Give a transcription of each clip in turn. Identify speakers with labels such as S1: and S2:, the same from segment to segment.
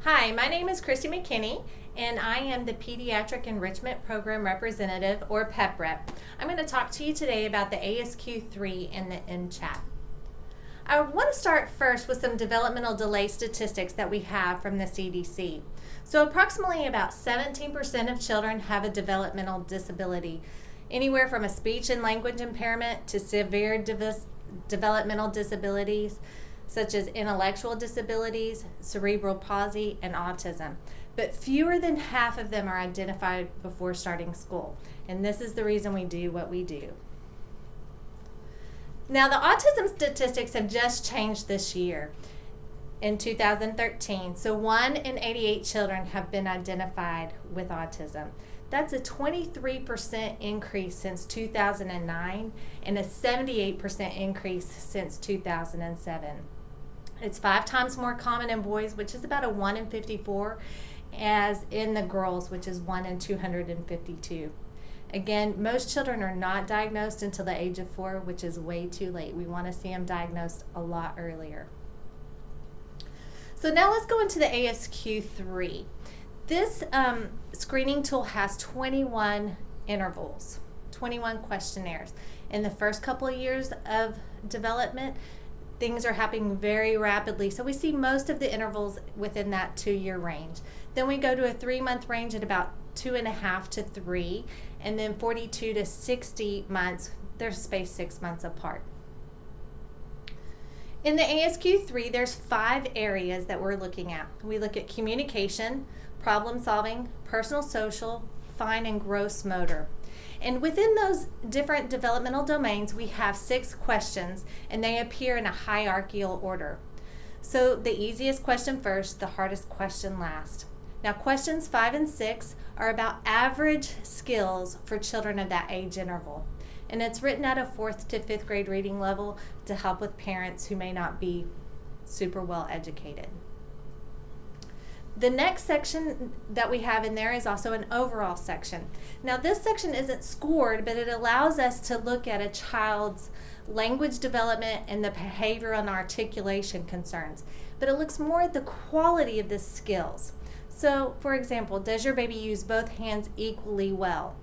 S1: Hi, my name is Christie McKinney, and I am the Pediatric Enrichment Program Representative, or PEP Rep. I'm going to talk to you today about the ASQ-3 and the MCHAP. I want to start first with some developmental delay statistics that we have from the CDC. So approximately about 17% of children have a developmental disability, anywhere from a speech and language impairment to severe developmental disabilities, such as intellectual disabilities, cerebral palsy, and autism. But fewer than half of them are identified before starting school. And this is the reason we do what we do. Now, the autism statistics have just changed this year in 2013. So 1 in 88 children have been identified with autism. That's a 23% increase since 2009 and a 78% increase since 2007. It's 5 times more common in boys, which is about a 1 in 54, as in the girls, which is 1 in 252. Again, most children are not diagnosed until the age of 4, which is way too late. We want to see them diagnosed a lot earlier. So now let's go into the ASQ-3. This screening tool has 21 intervals, 21 questionnaires. In the first couple of years of development, things are happening very rapidly. So we see most of the intervals within that 2-year range. Then we go to a 3-month range at about 2.5 to 3, and then 42 to 60 months, they're spaced 6 months apart. In the ASQ-3, there's 5 areas that we're looking at. We look at communication, problem solving, personal social, fine and gross motor. And within those different developmental domains, we have 6 questions, and they appear in a hierarchical order. So the easiest question first, the hardest question last. Now, questions 5 and 6 are about average skills for children of that age interval. And it's written at a 4th to 5th grade reading level to help with parents who may not be super well educated. The next section that we have in there is also an overall section. Now, this section isn't scored, but it allows us to look at a child's language development and the behavioral and articulation concerns. But it looks more at the quality of the skills. So, for example, does your baby use both hands equally well?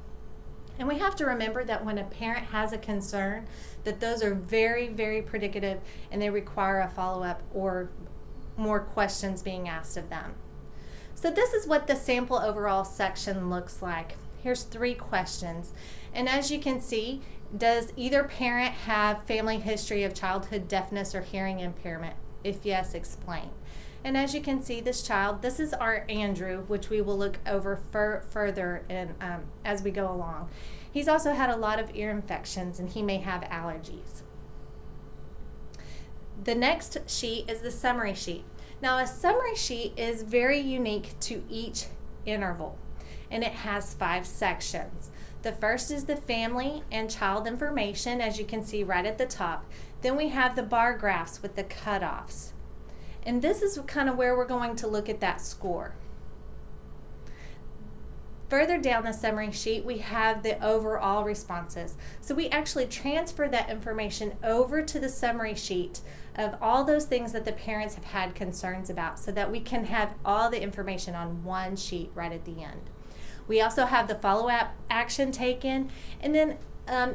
S1: And we have to remember that when a parent has a concern, that those are very, very predicative, and they require a follow-up or more questions being asked of them. So this is what the sample overall section looks like. Here's 3 questions. And as you can see, does either parent have family history of childhood deafness or hearing impairment? If yes, explain. And as you can see, this child, this is our Andrew, which we will look over further as we go along. He's also had a lot of ear infections, and he may have allergies. The next sheet is the summary sheet. Now, a summary sheet is very unique to each interval, and it has 5 sections. The first is the family and child information, as you can see right at the top. Then we have the bar graphs with the cutoffs. And this is kind of where we're going to look at that score. Further down the summary sheet, we have the overall responses. So we actually transfer that information over to the summary sheet of all those things that the parents have had concerns about, so that we can have all the information on one sheet right at the end. We also have the follow-up action taken, and then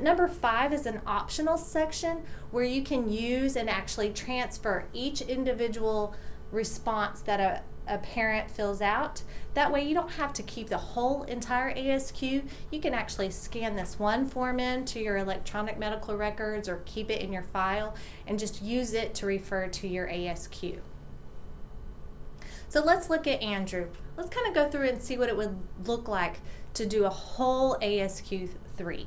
S1: number 5 is an optional section where you can use and actually transfer each individual response that a parent fills out. That way you don't have to keep the whole entire ASQ. You can actually scan this one form in to your electronic medical records or keep it in your file and just use it to refer to your ASQ. So let's look at Andrew. Let's kind of go through and see what it would look like to do a whole ASQ-3.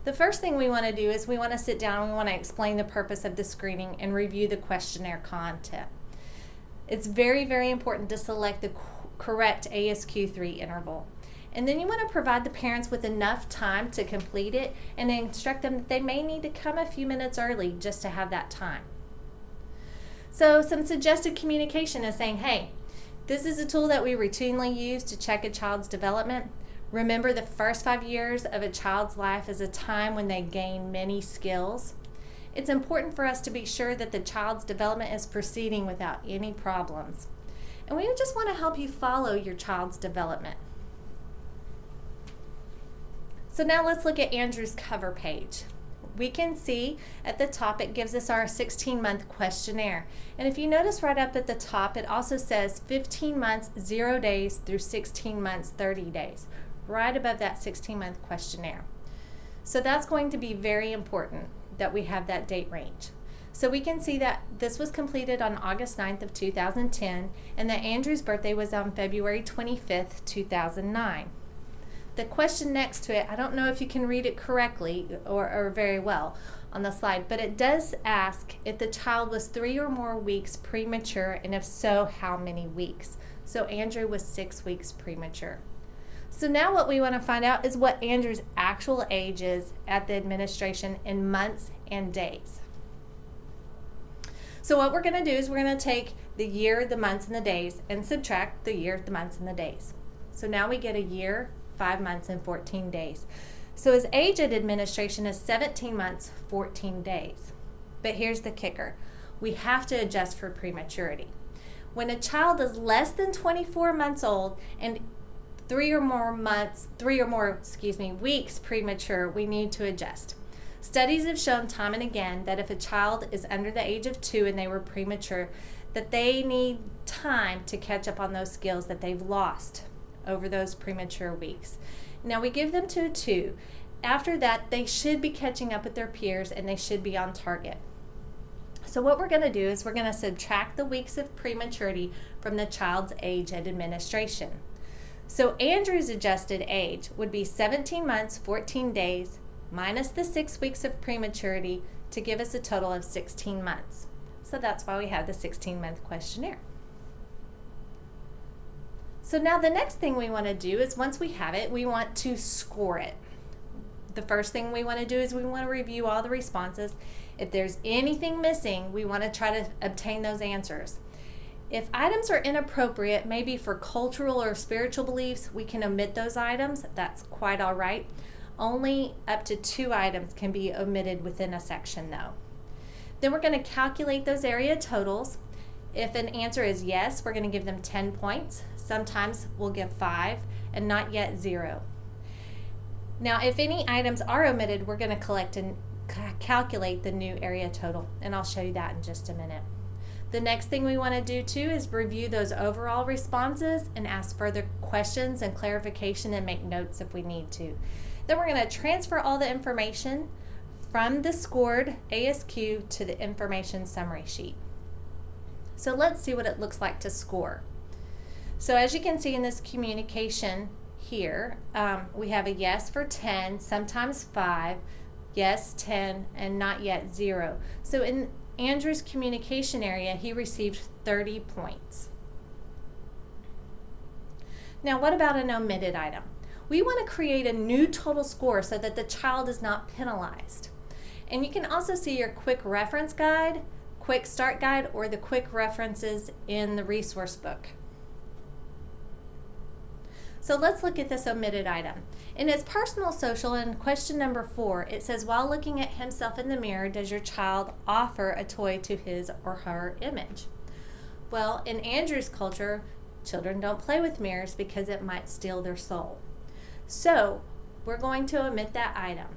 S1: The first thing we want to do is we want to sit down and we want to explain the purpose of the screening and review the questionnaire content. It's very, very important to select the correct ASQ-3 interval. And then you want to provide the parents with enough time to complete it and instruct them that they may need to come a few minutes early just to have that time. So some suggested communication is saying, hey, this is a tool that we routinely use to check a child's development. Remember, the first 5 years of a child's life is a time when they gain many skills. It's important for us to be sure that the child's development is proceeding without any problems. And we just want to help you follow your child's development. So now let's look at Andrew's cover page. We can see at the top it gives us our 16-month questionnaire. And if you notice right up at the top, it also says 15 months, 0 days through 16 months, 30 days, right above that 16-month questionnaire. So that's going to be very important that we have that date range. So we can see that this was completed on August 9th of 2010 and that Andrew's birthday was on February 25th, 2009. The question next to it, I don't know if you can read it correctly or very well on the slide, but it does ask if the child was 3 or more weeks premature, and if so, how many weeks. So Andrew was 6 weeks premature. So now what we want to find out is what Andrew's actual age is at the administration in months and days. So what we're going to do is we're going to take the year, the months, and the days and subtract the year, the months, and the days. So now we get a year, 5 months, and 14 days. So his age at administration is 17 months, 14 days. But here's the kicker. We have to adjust for prematurity. When a child is less than 24 months old and 3 or more weeks premature, we need to adjust. Studies have shown time and again that if a child is under the age of 2 and they were premature, that they need time to catch up on those skills that they've lost over those premature weeks. Now we give them to a 2. After that, they should be catching up with their peers and they should be on target. So what we're going to do is we're going to subtract the weeks of prematurity from the child's age at administration. So Andrew's adjusted age would be 17 months, 14 days, minus the 6 weeks of prematurity to give us a total of 16 months. So that's why we have the 16-month questionnaire. So now the next thing we want to do is once we have it, we want to score it. The first thing we want to do is we want to review all the responses. If there's anything missing, we want to try to obtain those answers. If items are inappropriate, maybe for cultural or spiritual beliefs, we can omit those items. That's quite all right. Only up to 2 items can be omitted within a section though. Then we're going to calculate those area totals. If an answer is yes, we're going to give them 10 points. Sometimes we'll give 5 and not yet 0. Now, if any items are omitted, we're going to collect and calculate the new area total, and I'll show you that in just a minute. The next thing we want to do too is review those overall responses and ask further questions and clarification and make notes if we need to. Then we're going to transfer all the information from the scored ASQ to the information summary sheet. So let's see what it looks like to score. So as you can see in this communication here, we have a yes for 10, sometimes 5, yes 10, and not yet 0. So in Andrew's communication area, he received 30 points. Now what about an omitted item? We want to create a new total score so that the child is not penalized. And you can also see your quick reference guide, quick start guide, or the quick references in the resource book. So let's look at this omitted item. In its personal social, in question number 4, it says, while looking at himself in the mirror, does your child offer a toy to his or her image? Well, in Andrew's culture, children don't play with mirrors because it might steal their soul. So we're going to omit that item.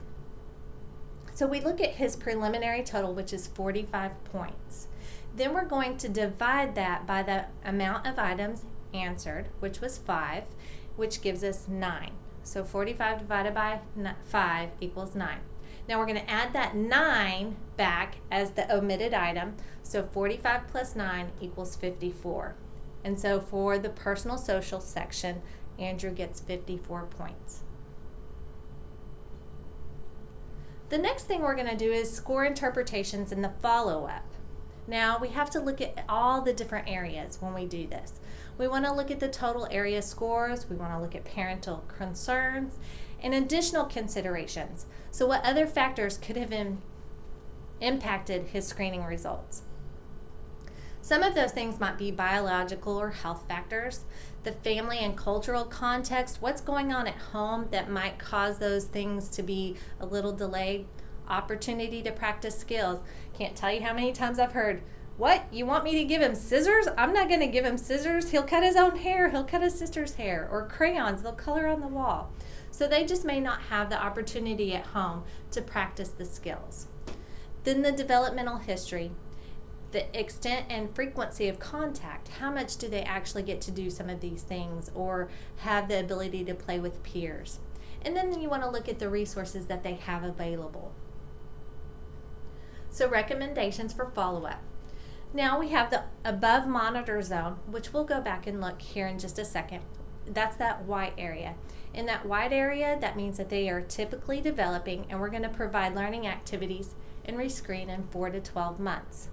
S1: So we look at his preliminary total, which is 45 points. Then we're going to divide that by the amount of items answered, which was 5, which gives us 9. So 45 divided by 5 equals 9. Now we're going to add that 9 back as the omitted item. So 45 plus 9 equals 54. And so for the personal social section, Andrew gets 54 points. The next thing we're going to do is score interpretations in the follow-up. Now we have to look at all the different areas when we do this. We want to look at the total area scores, we want to look at parental concerns, and additional considerations. So what other factors could have impacted his screening results? Some of those things might be biological or health factors, the family and cultural context, what's going on at home that might cause those things to be a little delayed, opportunity to practice skills. Can't tell you how many times I've heard, What? You want me to give him scissors? I'm not going to give him scissors. He'll cut his own hair. He'll cut his sister's hair. Or crayons. They'll color on the wall. So they just may not have the opportunity at home to practice the skills. Then the developmental history, the extent and frequency of contact. How much do they actually get to do some of these things or have the ability to play with peers? And then you want to look at the resources that they have available. So recommendations for follow-up. Now we have the above monitor zone, which we'll go back and look here in just a second. That's that white area. In that white area, that means that they are typically developing, and we're going to provide learning activities and rescreen in 4 to 12 months.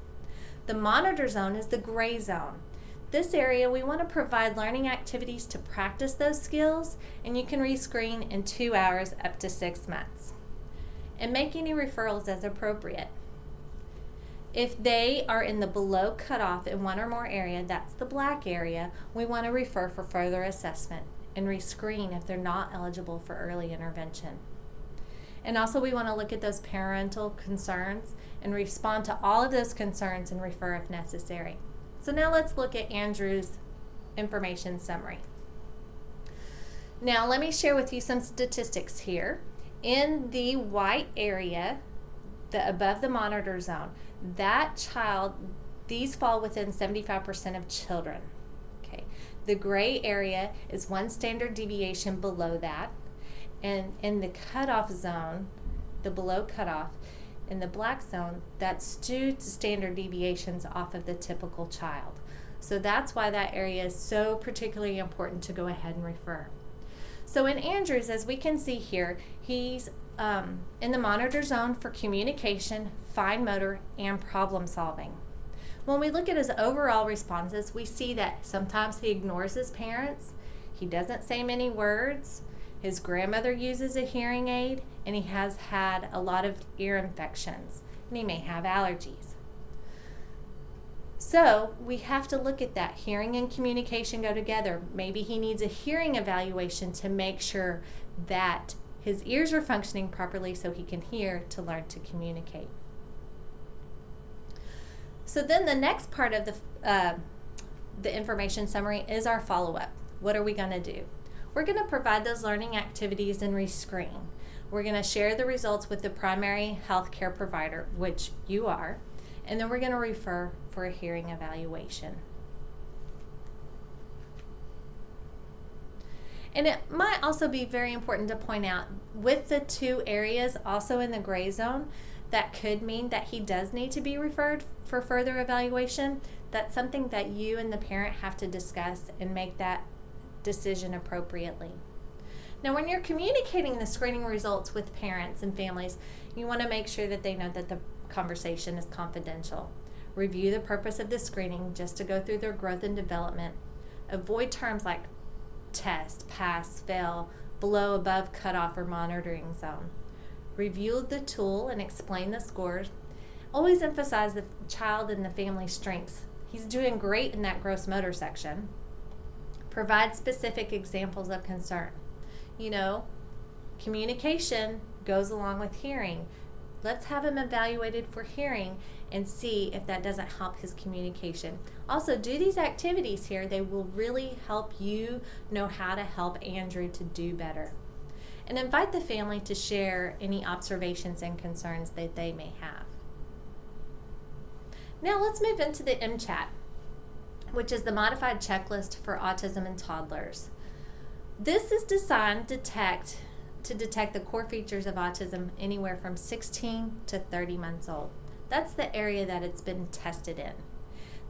S1: The monitor zone is the gray zone. This area, we want to provide learning activities to practice those skills, and you can rescreen in 2 hours up to 6 months. And make any referrals as appropriate. If they are in the below cutoff in one or more area, that's the black area, we want to refer for further assessment and rescreen if they're not eligible for early intervention. And also we want to look at those parental concerns and respond to all of those concerns and refer if necessary. So now let's look at Andrew's information summary. Now let me share with you some statistics here. In the white area, the above the monitor zone, that child, these fall within 75% of children. Okay. The gray area is 1 standard deviation below that. And in the cutoff zone, the below cutoff, in the black zone, that's 2 standard deviations off of the typical child. So that's why that area is so particularly important to go ahead and refer. So in Andrew's, as we can see here, he's in the monitor zone for communication, fine motor, and problem solving. When we look at his overall responses, we see that sometimes he ignores his parents, he doesn't say many words, his grandmother uses a hearing aid, and he has had a lot of ear infections, and he may have allergies. So we have to look at that. Hearing and communication go together. Maybe he needs a hearing evaluation to make sure that his ears are functioning properly so he can hear to learn to communicate. So then the next part of the information summary is our follow-up. What are we going to do? We're going to provide those learning activities and rescreen. We're going to share the results with the primary health care provider, which you are, and then we're going to refer for a hearing evaluation. And it might also be very important to point out, with the 2 areas also in the gray zone, that could mean that he does need to be referred for further evaluation. That's something that you and the parent have to discuss and make that decision appropriately. Now, when you're communicating the screening results with parents and families, you want to make sure that they know that the conversation is confidential. Review the purpose of the screening just to go through their growth and development. Avoid terms like test, pass, fail, below, above, cutoff, or monitoring zone. Review the tool and explain the scores. Always emphasize the child and the family strengths. He's doing great in that gross motor section. Provide specific examples of concern. You know, communication goes along with hearing. Let's have him evaluated for hearing and see if that doesn't help his communication. Also, do these activities here. They will really help you know how to help Andrew to do better. And invite the family to share any observations and concerns that they may have. Now let's move into the MCHAT, which is the modified checklist for autism in toddlers. This is designed to detect the core features of autism anywhere from 16 to 30 months old. That's the area that it's been tested in.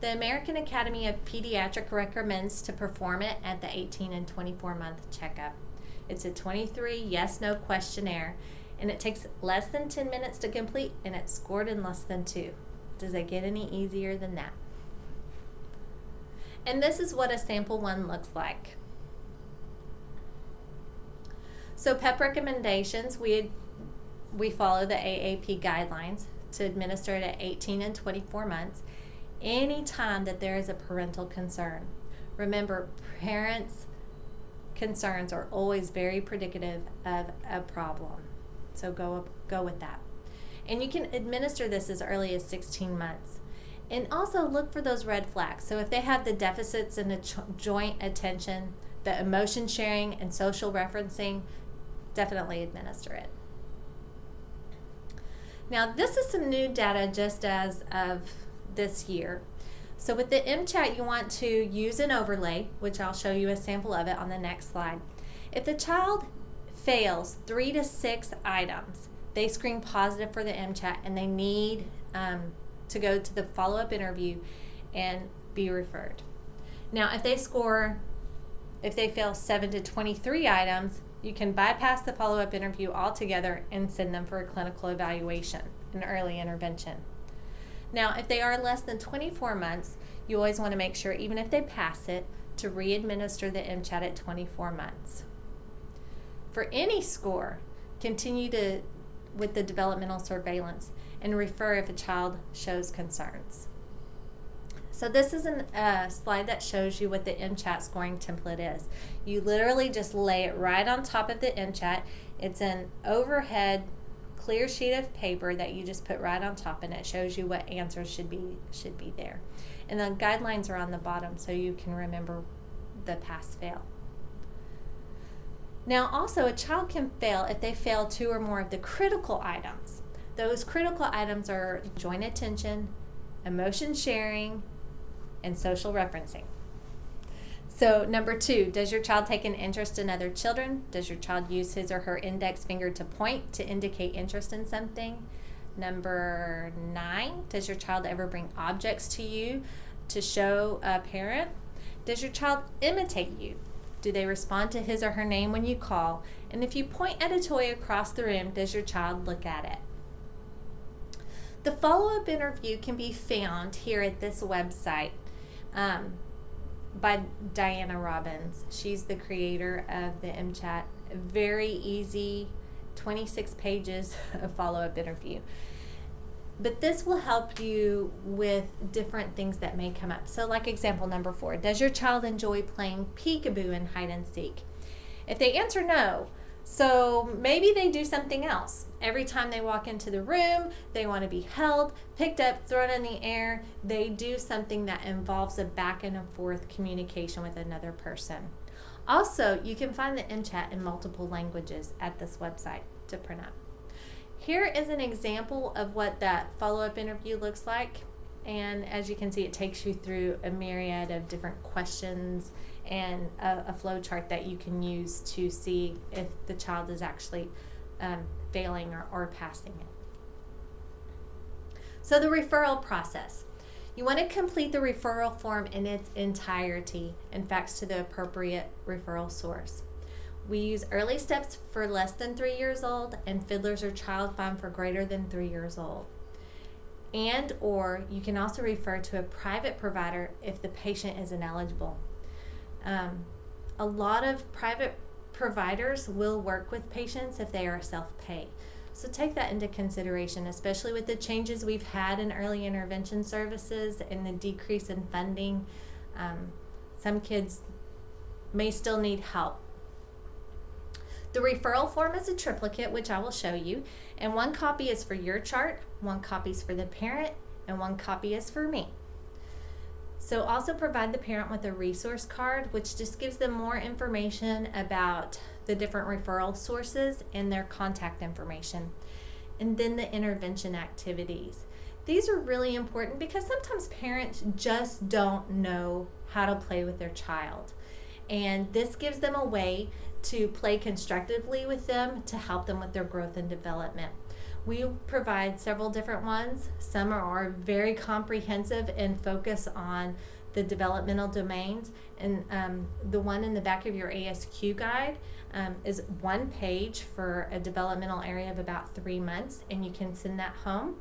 S1: The American Academy of Pediatric recommends to perform it at the 18 and 24 month checkup. It's a 23 yes/no questionnaire, and it takes less than 10 minutes to complete, and it's scored in less than 2. Does it get any easier than that? And this is what a sample 1 looks like. So PEP recommendations, we follow the AAP guidelines to administer it at 18 and 24 months anytime that there is a parental concern. Remember, parents' concerns are always very predicative of a problem. So go with that. And you can administer this as early as 16 months. And also look for those red flags. So if they have the deficits in joint attention, the emotion sharing, and social referencing, definitely administer it. Now, this is some new data just as of this year. So with the MCHAT, you want to use an overlay, which I'll show you a sample of it on the next slide. If the child fails 3 to 6 items, they screen positive for the MCHAT and they need to go to the follow-up interview and be referred. Now, if they fail 7 to 23 items, you can bypass the follow-up interview altogether and send them for a clinical evaluation and early intervention. Now, if they are less than 24 months, you always want to make sure, even if they pass it, to re-administer the MCHAT at 24 months. For any score, continue with the developmental surveillance and refer if a child shows concerns. So this is a slide that shows you what the MCHAT scoring template is. You literally just lay it right on top of the MCHAT. It's an overhead clear sheet of paper that you just put right on top, and it shows you what answers should be there. And the guidelines are on the bottom so you can remember the pass-fail. Now also, a child can fail if they fail 2 or more of the critical items. Those critical items are joint attention, emotion sharing, and social referencing. So number 2, does your child take an interest in other children? Does your child use his or her index finger to point to indicate interest in something? Number 9, does your child ever bring objects to you to show a parent? Does your child imitate you? Do they respond to his or her name when you call? And if you point at a toy across the room, does your child look at it? The follow-up interview can be found here at this website by Diana Robbins. She's the creator of the MCHAT. Very easy, 26 pages of follow-up interview. But this will help you with different things that may come up. So like example number 4, does your child enjoy playing peekaboo and hide and seek? If they answer no, so maybe they do something else. Every time they walk into the room, they want to be held, picked up, thrown in the air. They do something that involves a back and forth communication with another person. Also, you can find the MCHAT in multiple languages at this website to print out. Here is an example of what that follow-up interview looks like. And as you can see, it takes you through a myriad of different questions and a flow chart that you can use to see if the child is actually failing or passing it. So the referral process. You want to complete the referral form in its entirety and fax to the appropriate referral source. We use early steps for less than 3 years old and fiddlers or child find for greater than 3 years old. And or you can also refer to a private provider if the patient is ineligible. A lot of private providers will work with patients if they are self-pay. So take that into consideration, especially with the changes we've had in early intervention services and the decrease in funding. Some kids may still need help. The referral form is a triplicate, which I will show you, and 1 copy is for your chart, 1 copy is for the parent, and 1 copy is for me. So also provide the parent with a resource card, which just gives them more information about the different referral sources and their contact information. And then the intervention activities. These are really important because sometimes parents just don't know how to play with their child. And this gives them a way to play constructively with them to help them with their growth and development. We provide several different ones. Some are very comprehensive and focus on the developmental domains. And the one in the back of your ASQ guide is 1 page for a developmental area of about 3 months, and you can send that home.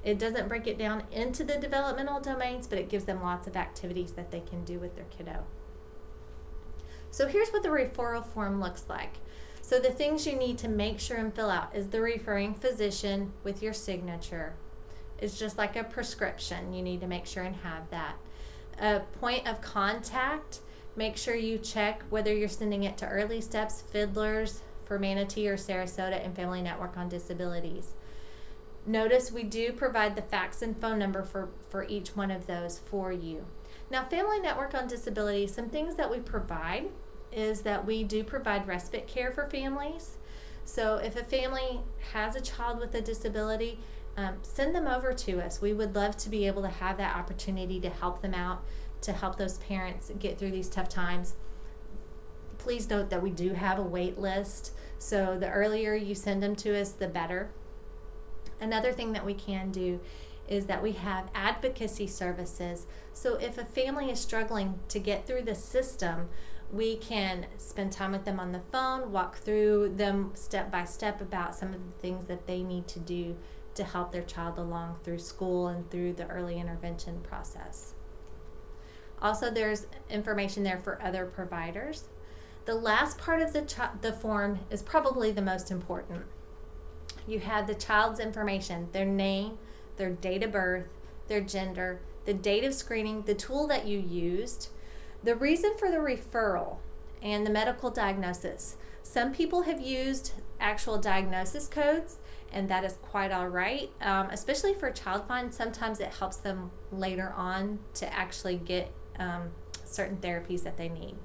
S1: It doesn't break it down into the developmental domains, but it gives them lots of activities that they can do with their kiddo. So here's what the referral form looks like. So the things you need to make sure and fill out is the referring physician with your signature. It's just like a prescription. You need to make sure and have that. A point of contact, make sure you check whether you're sending it to Early Steps, Fiddlers, for Manatee or Sarasota, and Family Network on Disabilities. Notice we do provide the fax and phone number for each one of those for you. Now, Family Network on Disability, some things that we provide is that we do provide respite care for families. So if a family has a child with a disability, send them over to us. We would love to be able to have that opportunity to help them out, to help those parents get through these tough times. Please note that we do have a wait list, so the earlier you send them to us, the better. Another thing that we can do is that we have advocacy services. So if a family is struggling to get through the system, we can spend time with them on the phone, walk through them step by step about some of the things that they need to do to help their child along through school and through the early intervention process. Also, there's information there for other providers. The last part of the form is probably the most important. You have the child's information, their name, their date of birth, their gender, the date of screening, the tool that you used, the reason for the referral, and the medical diagnosis. Some people have used actual diagnosis codes, and that is quite all right, especially for Child Find. Sometimes it helps them later on to actually get certain therapies that they need.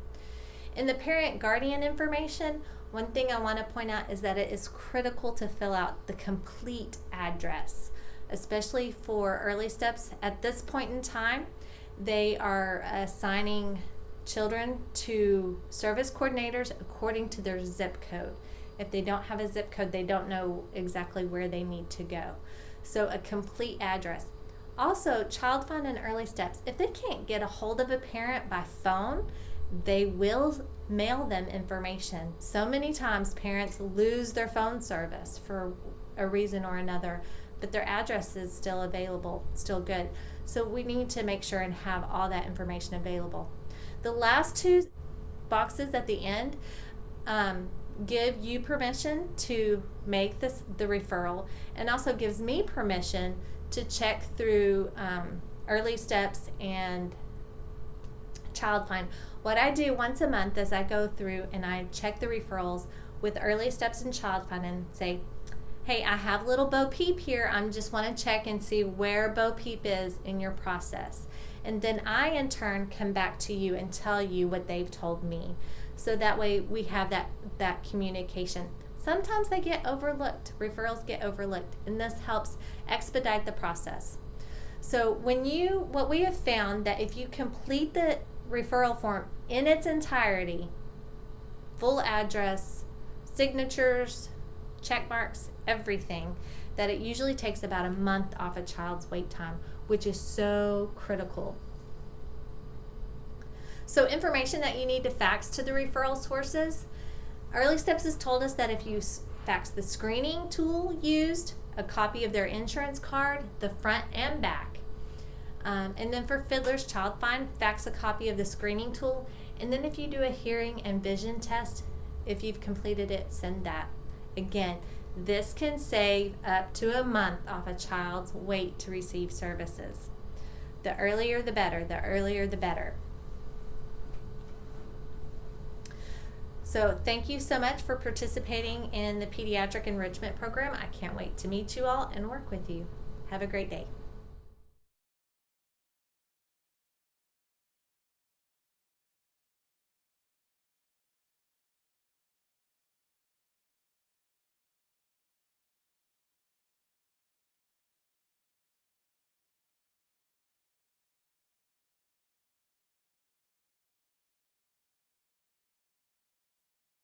S1: In the parent guardian information, one thing I want to point out is that it is critical to fill out the complete address, especially for early steps. At this point in time, they are assigning children to service coordinators according to their zip code. If they don't have a zip code, they don't know exactly where they need to go. So a complete address. Also, Child Find and Early Steps, if they can't get a hold of a parent by phone, they will mail them information. So many times parents lose their phone service for a reason or another, but their address is still available, still good. So we need to make sure and have all that information available. The last two boxes at the end give you permission to make the referral, and also gives me permission to check through Early Steps and Child Find. What I do once a month is I go through and I check the referrals with Early Steps and Child Find and say, hey, I have little Bo Peep here. I just want to check and see where Bo Peep is in your process. And then I, in turn, come back to you and tell you what they've told me. So that way we have that communication. Sometimes they get overlooked. Referrals get overlooked, and this helps expedite the process. So what we have found that if you complete the referral form in its entirety, full address, signatures, check marks, everything, that it usually takes about a month off a child's wait time, which is so critical. So information that you need to fax to the referral sources. Early Steps has told us that if you fax the screening tool used, a copy of their insurance card, the front and back. And then for Fiddler's Child Find, fax a copy of the screening tool. And then if you do a hearing and vision test, if you've completed it, send that. Again, this can save up to a month off a child's wait to receive services. The earlier the better, the earlier the better. So thank you so much for participating in the Pediatric Enrichment Program. I can't wait to meet you all and work with you. Have a great day.